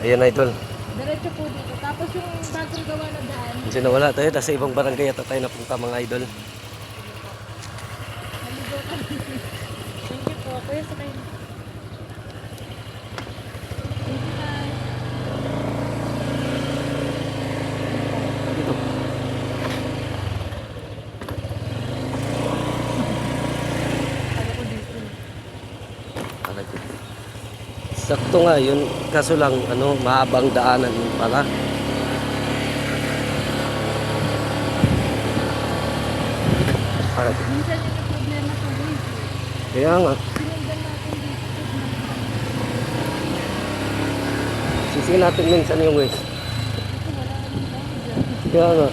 Ayan idol. Diretso po dito. Tapos yung bagong gawa na daan. Kasi nawala tayo. Nasa ibang barangay yata tayo napunta mga idol. Naligo kami. Thank you po. Kuya sa kayo. Thank you guys. Dito. Sabi ko dito. Alag. Sakto nga yun. Kaso lang ano, maabang daanan pala. Alag. Minsan yun ang problema sa ways. Kaya nga. Sinundan natin dito. Sisihin natin minsan yung ways. Dito wala namang daan dyan. Kaya nga.